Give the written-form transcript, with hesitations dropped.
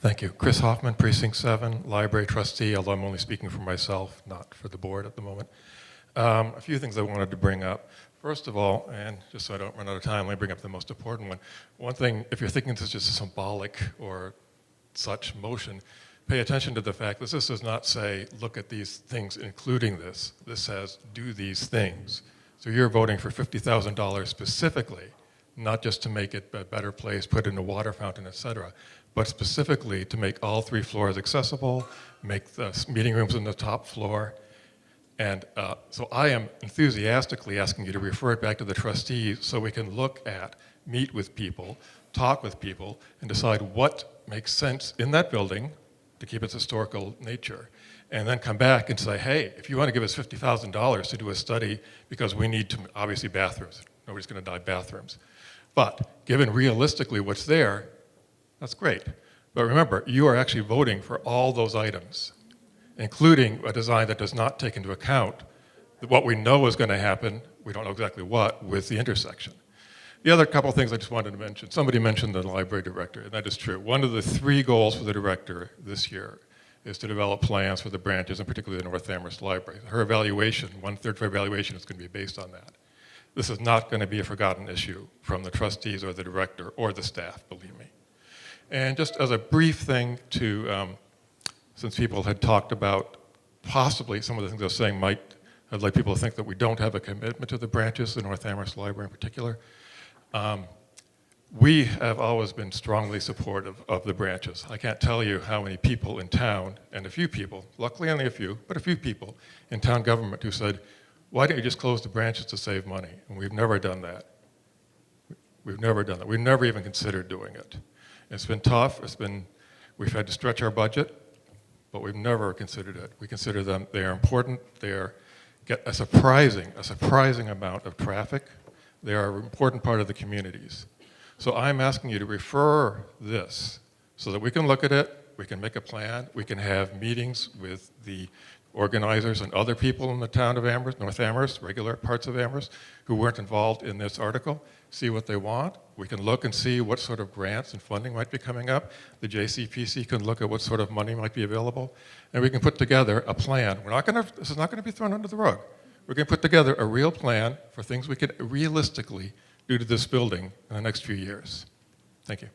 Thank you. Chris Hoffman, Precinct 7, Library Trustee, although I'm only speaking for myself, not for the board at the moment. A few things I wanted to bring up. First of all, and just so I don't run out of time, let me bring up the most important one. One thing, if you're thinking this is just a symbolic or such motion, pay attention to the fact that this does not say, look at these things including this. This says, do these things. So you're voting for $50,000 specifically, not just to make it a better place, put in a water fountain, et cetera, but specifically to make all 3 floors accessible, make the meeting rooms on the top floor. And so I am enthusiastically asking you to refer it back to the trustees so we can look at, meet with people, talk with people, and decide what makes sense in that building to keep its historical nature. And then come back and say, hey, if you want to give us $50,000 to do a study, because we need to, obviously bathrooms, nobody's going to deny bathrooms. But given realistically what's there, that's great. But remember, you are actually voting for all those items, including a design that does not take into account what we know is going to happen, we don't know exactly what, with the intersection. The other couple of things I just wanted to mention, somebody mentioned the library director, and that is true. One of the 3 goals for the director this year is to develop plans for the branches, and particularly the North Amherst Library. Her evaluation, 1/3 of her evaluation is going to be based on that. This is not going to be a forgotten issue from the trustees or the director or the staff, believe me. And just as a brief thing to, since people had talked about possibly some of the things I was saying I'd like people to think that we don't have a commitment to the branches, the North Amherst Library in particular. We have always been strongly supportive of the branches. I can't tell you how many people in town, and a few people, luckily only a few, but a few people in town government who said, why don't you just close the branches to save money? And we've never done that. We've never done that. We've never even considered doing it. It's been tough. We've had to stretch our budget, but we've never considered it. We consider them, they are important. They get a surprising amount of traffic. They are an important part of the communities. So I'm asking you to refer this so that we can look at it, we can make a plan, we can have meetings with the organizers and other people in the town of Amherst, North Amherst, regular parts of Amherst, who weren't involved in this article, see what they want. We can look and see what sort of grants and funding might be coming up. The JCPC can look at what sort of money might be available, and we can put together a plan. This is not going to be thrown under the rug. We're going to put together a real plan for things we could realistically do to this building in the next few years. Thank you.